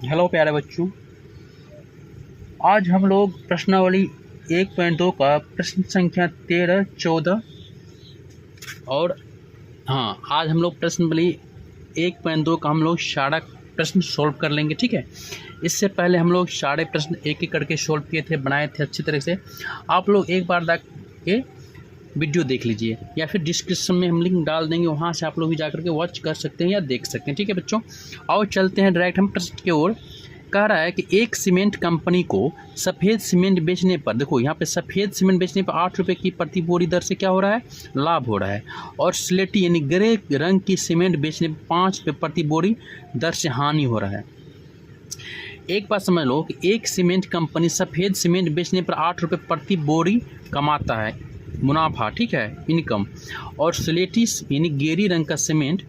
Hello प्यारे बच्चों, आज हम लोग प्रश्नावली 1.2 का प्रश्न संख्या 13, 14 और आज हम लोग प्रश्नावली 1.2 का हम लोग सारा प्रश्न सॉल्व कर लेंगे। ठीक है, इससे पहले हम लोग सारे प्रश्न एक एक करके सॉल्व किए थे, बनाए थे अच्छी तरह से। आप लोग एक बार जाके वीडियो देख लीजिए या फिर डिस्क्रिप्शन में हम लिंक डाल देंगे, वहाँ से आप लोग भी जा करके वॉच कर सकते हैं या देख सकते हैं। ठीक है बच्चों, और चलते हैं डायरेक्ट हम प्रश्न की ओर। कह रहा है कि एक सीमेंट कंपनी को सफ़ेद सीमेंट बेचने पर, देखो यहाँ पे सफ़ेद सीमेंट बेचने पर 8 रुपये की प्रति बोरी दर से क्या हो रहा है, लाभ हो रहा है। और स्लेटी यानी ग्रे रंग की सीमेंट बेचने पर 5 रुपये प्रति बोरी दर से हानि हो रहा है। एक बात समझ लो कि एक सीमेंट कंपनी सफ़ेद सीमेंट बेचने पर 8 रुपये प्रति बोरी कमाता है, मुनाफा, ठीक है, इनकम। और स्लेटी यानी गेरी रंग का सीमेंट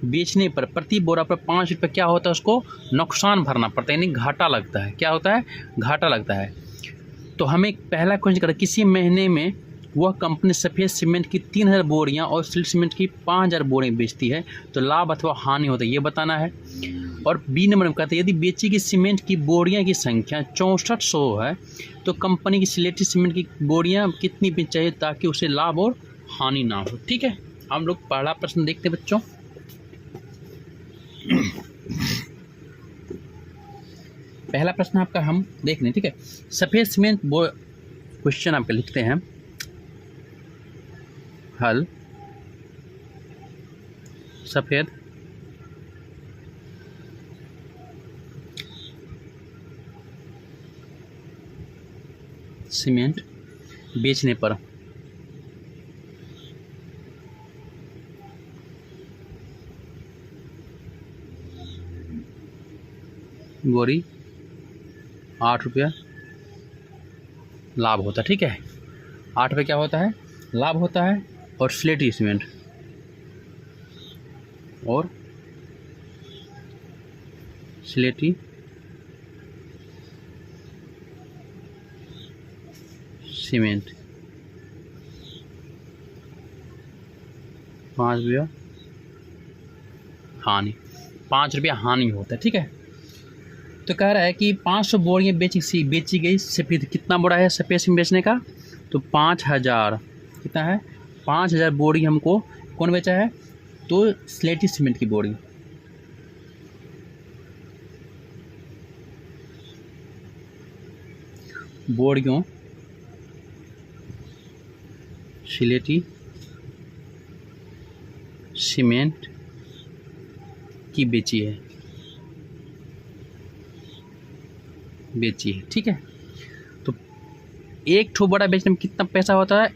बेचने पर प्रति बोरा पर 5 रुपये क्या होता है, उसको नुकसान भरना पड़ता है, यानी घाटा लगता है। क्या होता है, घाटा लगता है। तो हमें पहला क्वेश्चन करें, किसी महीने में वह कंपनी सफ़ेद सीमेंट की 3000 बोरियां और स्लेटी सीमेंट की 5000 बोरियां बेचती है, तो लाभ अथवा हानि होता है, ये बताना है। और बी नंबर में कहते हैं यदि बेची गई सीमेंट की बोरियां की संख्या 6400 है, तो कंपनी की स्लेटी सीमेंट की बोरियां कितनी बेचनी चाहिए ताकि उसे लाभ और हानि ना हो। ठीक है, हम लोग पहला प्रश्न देखते हैं बच्चों। पहला प्रश्न आपका हम देख लें। ठीक है, सफ़ेद सीमेंट क्वेश्चन आपके लिखते हैं, हल सफ़ेद सीमेंट बेचने पर बोरी 8 रुपया लाभ होता है। ठीक है, 8 रुपये क्या होता है, लाभ होता है। और स्लेटी सीमेंट और स्लेटी सीमेंट 5 रुपया हानि, 5 रुपया हानि होता है। ठीक है, तो कह रहा है कि 500 बोरियाँ बेची गई सफ़ेद, कितना बोरा है सफ़ेद सीमेंट बेचने का, तो 5000, कितना है, 5000 बोरी हमको कौन बेचा है, तो स्लेटी सीमेंट की बोरी। बोरियों स्लेटी सीमेंट की बेची है। ठीक है, तो एक ठो बड़ा बेचने में कितना पैसा होता है,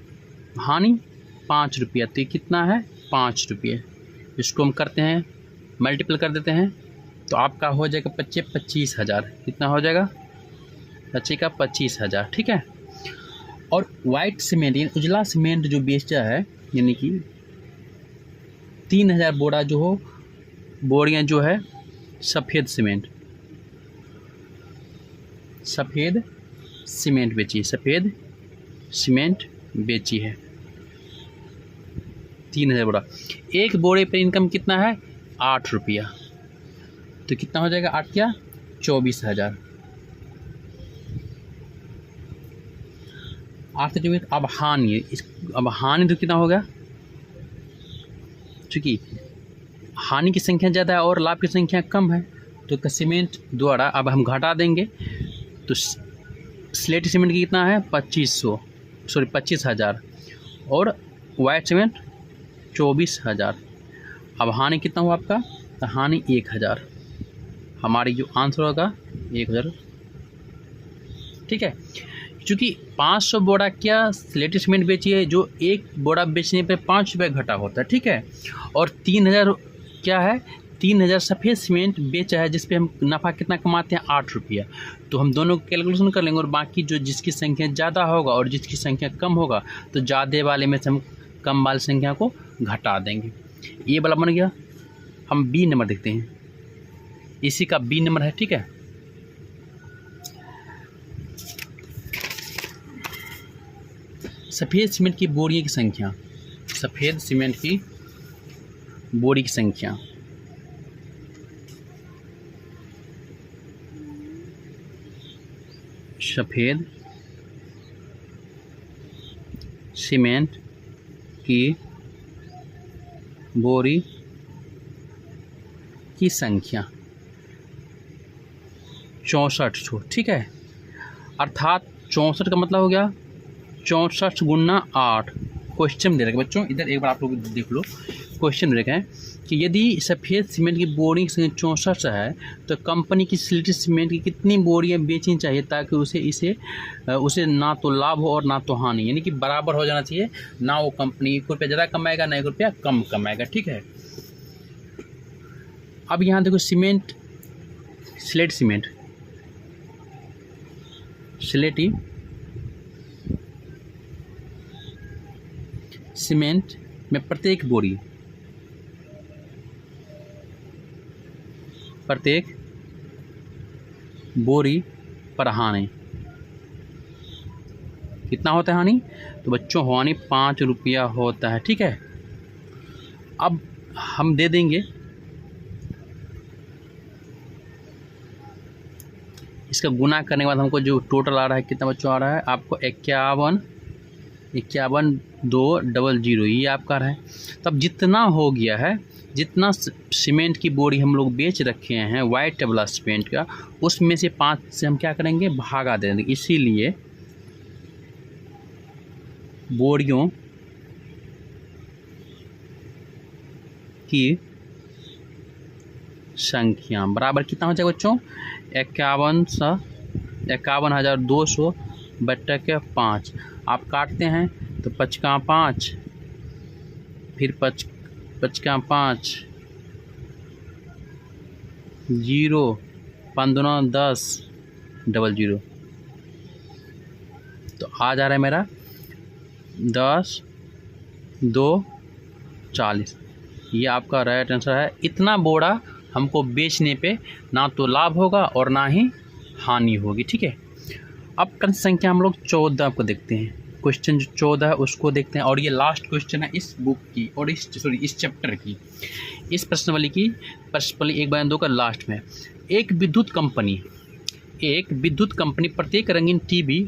हानि 5 रुपया, तो ये कितना है, 5 रुपये। इसको हम करते हैं मल्टीपल कर देते हैं, तो आपका हो जाएगा 25,000। कितना हो जाएगा, बच्चे का 25,000। ठीक है, और वाइट सीमेंट यानी उजला सीमेंट जो बेचा है, यानी कि 3000 बोरा जो हो, बोरियां जो है सफ़ेद सीमेंट बेची, सफ़ेद सीमेंट बेची है 3000 बोरा। एक बोरे पर इनकम कितना है, 8 रुपया, तो कितना हो जाएगा, 8 क्या, 24,000। 8 से 24। अब हानि, अब हानि तो कितना होगा, चूँकि हानि की संख्या ज़्यादा है और लाभ की संख्या कम है, तो सीमेंट द्वारा अब हम घटा देंगे, तो स्लेटी सीमेंट की कितना है, 25,000 और वाइट सीमेंट 24,000। अब हानि कितना हुआ आपका, तो हानि 1,000, हमारी जो आंसर होगा 1,000। ठीक है, चूँकि 500 बोरा क्या स्लेटी सीमेंट बेची है, जो एक बोरा बेचने पे 5 रुपये घटा होता है। ठीक है, और 3000 क्या है, 3000 सफ़ेद सीमेंट बेचा है, जिस पे हम नफ़ा कितना कमाते हैं, 8 रुपया। तो हम दोनों कैलकुलेशन कर लेंगे, और बाकी जो जिसकी संख्या ज़्यादा होगा और जिसकी संख्या कम होगा, तो ज़्यादा वाले में से हम कम वाली संख्या को घटा देंगे। ये वाला बन गया। हम बी नंबर देखते हैं, इसी का बी नंबर है। ठीक है, सफ़ेद सीमेंट की बोरियों की संख्या, सफ़ेद सीमेंट की बोरी की संख्या सफ़ेद सीमेंट की बोरी की संख्या 6400, ठीक है। अर्थात 64 का मतलब हो गया 64 गुना 8। क्वेश्चन दे रखे बच्चों, इधर एक बार आप लोग देख लो। क्वेश्चन दे रखे हैं कि यदि सफ़ेद सीमेंट की बोरी की संख्या 64 है तो कंपनी की सिलेक्टेड सीमेंट की कितनी बोरियां बेचनी चाहिए ताकि उसे ना तो लाभ हो और ना तो हानि, यानी कि बराबर हो जाना चाहिए। ना वो कंपनी 1 रुपया ज़्यादा कमाएगा ना 1 रुपया कम कमाएगा, ठीक है। अब यहाँ देखो सीमेंट, स्लेटी सीमेंट में प्रत्येक बोरी पर हानि कितना होता है हानि? तो बच्चों हानि 5 रुपया होता है, ठीक है। अब हम दे देंगे इसका गुना करने के बाद हमको जो टोटल आ रहा है कितना बच्चों आ रहा है आपको 51,200 ये आपका रहा है। तब जितना हो गया है, जितना सीमेंट की बोरी हम लोग बेच रखे हैं वाइट वाला सीमेंट का, उसमें से 5 से हम क्या करेंगे भागा दे देंगे। इसीलिए बोरियों की संख्या बराबर कितना हो जाएगा बच्चों 51,200 बट्टा के 5। आप काटते हैं तो 5 का 5, फिर 5 का 5, 0, 15, 10, 00। तो आ जा रहा है मेरा 10, 2, 40। ये आपका राइट आंसर है। इतना बोरा हमको बेचने पे ना तो लाभ होगा और ना ही हानि होगी, ठीक है। अब प्रश्न संख्या हम लोग 14 को देखते हैं। क्वेश्चन जो 14 है उसको देखते हैं, और ये लास्ट क्वेश्चन है इस बुक की और इस चैप्टर की, इस प्रश्नावली की, प्रश्नावली 1/2 का लास्ट में। एक विद्युत कंपनी प्रत्येक रंगीन टीवी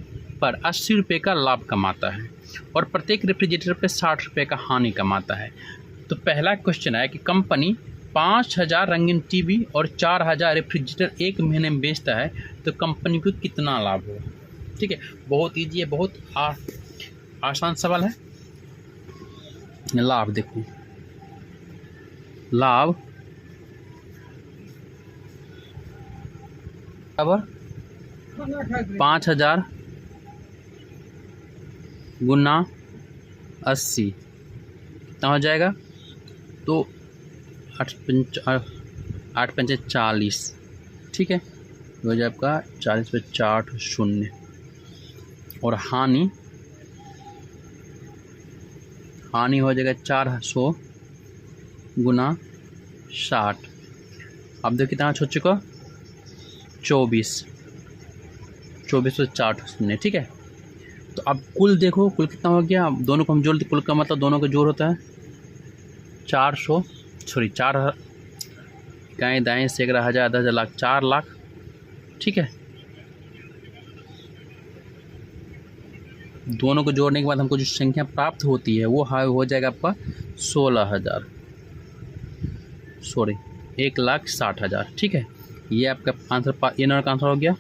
पर 80 रुपये का लाभ कमाता है और प्रत्येक रेफ्रिजरेटर पर 60 रुपये का हानि कमाता है। तो पहला क्वेश्चन है कि कंपनी 5000 रंगीन टीवी और 4000 रेफ्रिजरेटर एक महीने में बेचता है तो कंपनी को कितना लाभ होगा, ठीक है। बहुत ईजी है, बहुत आसान सवाल है। लाभ देखो, लाभ बराबर 5000 गुना 80 कितना हो जाएगा? तो 8 पंचे 40, ठीक है। हो जाए आपका 40 पे 4 0। और हानि हो जाएगा 400 गुना 60। अब देखो कितना छोड़ चुका 24 पे 4 0, ठीक है। तो अब कुल देखो, कुल कितना हो गया, दोनों को हम जोड़, कुल का मतलब दोनों का जोड़ होता है 400, 4 इकाई दाएँ से 11,000 10,000 लाख 4 लाख, ठीक है। दोनों को जोड़ने के बाद हमको जो संख्या प्राप्त होती है वो हो जाएगा आपका 16,000, 1,60,000, ठीक है। ये आपका आंसर, ये नंबर का आंसर हो गया।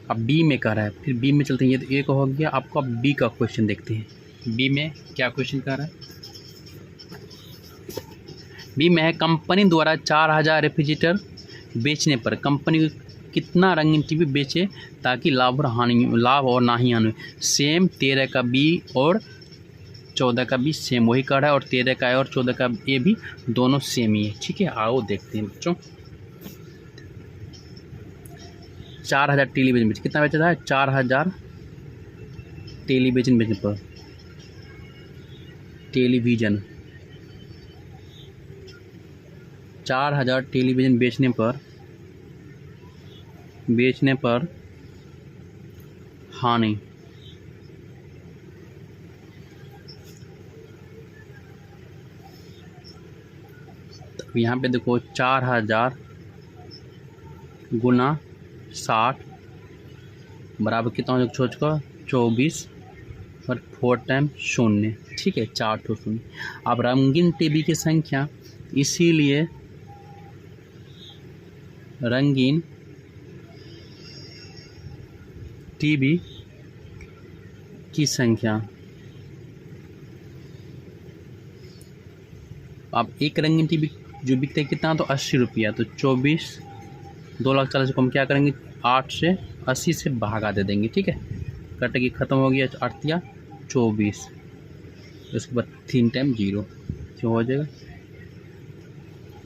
अब बी में कह रहा है, फिर बी में चलते हैं। ये तो ए का हो गया, आपको अब बी का क्वेश्चन देखते हैं। बी में क्या क्वेश्चन कह रहा है? बी में है कंपनी द्वारा 4000 रेफ्रिजरेटर बेचने पर कंपनी कितना रंगीन टीवी बेचे ताकि लाभ और ना ही हानि। सेम 13 का बी और 14 का बी सेम वही कर रहा है, और 13 का ए और 14 का ए भी दोनों सेम ही है, ठीक है। आओ देखते हैं बच्चों। 4000 टेलीविजन बेचे, कितना बेचा था? 4000 टेलीविजन बेचने पर, टेलीविजन 4000 टेलीविजन बेचने पर हानि तो यहाँ पे देखो 4000 गुना 60 बराबर कितना हो जाएगा सोच का 24 और 4 टाइम 0, ठीक है 4 ठो 0। अब रंगीन टीवी की संख्या, इसीलिए रंगीन टीवी की संख्या, अब एक रंगीन टीवी जो बिकते हैं कितना, तो 80 रुपया, तो 24 2,40,000 को हम क्या करेंगे 8 से 80 से भागा दे देंगे, ठीक है कट के ख़त्म हो गया 8 या 24, उसके बाद 3 टाइम 0 क्यों हो जाएगा,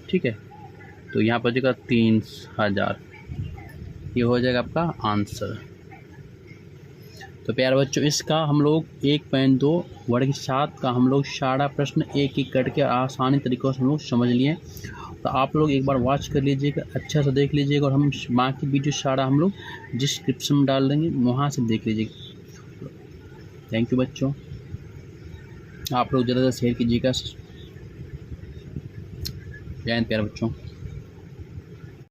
ठीक है तो यहाँ पर हो जाएगा 3000, ये हो जाएगा आपका आंसर। तो प्यारे बच्चों इसका हम लोग 1.2 वर्ग 7 का हम लोग सारा प्रश्न एक एक करके आसानी तरीक़ों से हम लोग समझ लिए। तो आप लोग एक बार वॉच कर लीजिएगा, अच्छा से देख लीजिएगा, और हम बाकी वीडियो सारा हम लोग डिस्क्रिप्शन में डाल देंगे, वहाँ से देख लीजिएगा। थैंक यू बच्चों, आप लोग ज़्यादा से शेयर कीजिएगा। जय हिंद प्यारे बच्चों।